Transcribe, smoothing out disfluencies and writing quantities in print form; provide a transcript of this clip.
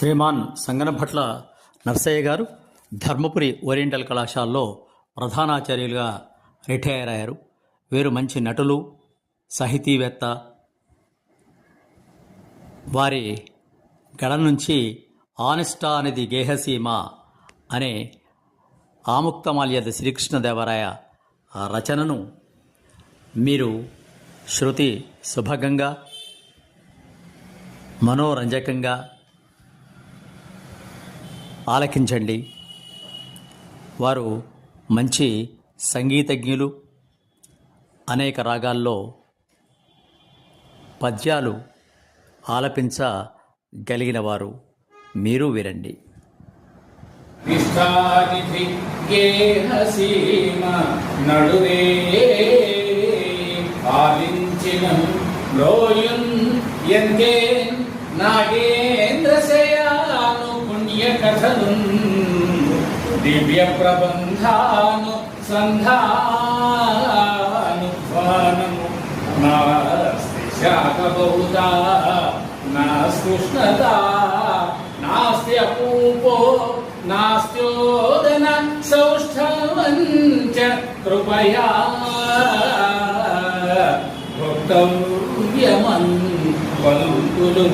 శ్రీమాన్ సంగనభట్ల నర్సయ్య గారు ధర్మపురి ఓరియంటల్ కళాశాలలో ప్రధానాచార్యులుగా రిటైర్ అయ్యారు. వీరు మంచి నటులు, సాహితీవేత్త. వారి గళ నుంచి ఆనెస్టా అనేది గేహసీమ అనే ఆముక్తమాల్యద శ్రీకృష్ణదేవరాయ రచనను మీరు శృతి సుభగంగా, మనోరంజకంగా ఆలకించండి. వారు మంచి సంగీతజ్ఞులు. అనేక రాగాల్లో పద్యాలు ఆలపించగలిగిన వారు. మీరు వినండి. నడువే ఆలించిన లోయున్ ఎంకే నాగేంద్రశయాను పుణ్యకథను దివ్య ప్రబంధాను సంధాను వానము నాస్తి శాఖ బహుదా నాస్కృష్ణత నాస్తి అపూపో నాస్త్యోదన సౌష్ఠవంచ కృపయా భక్తవ్యమన్ పలుకులు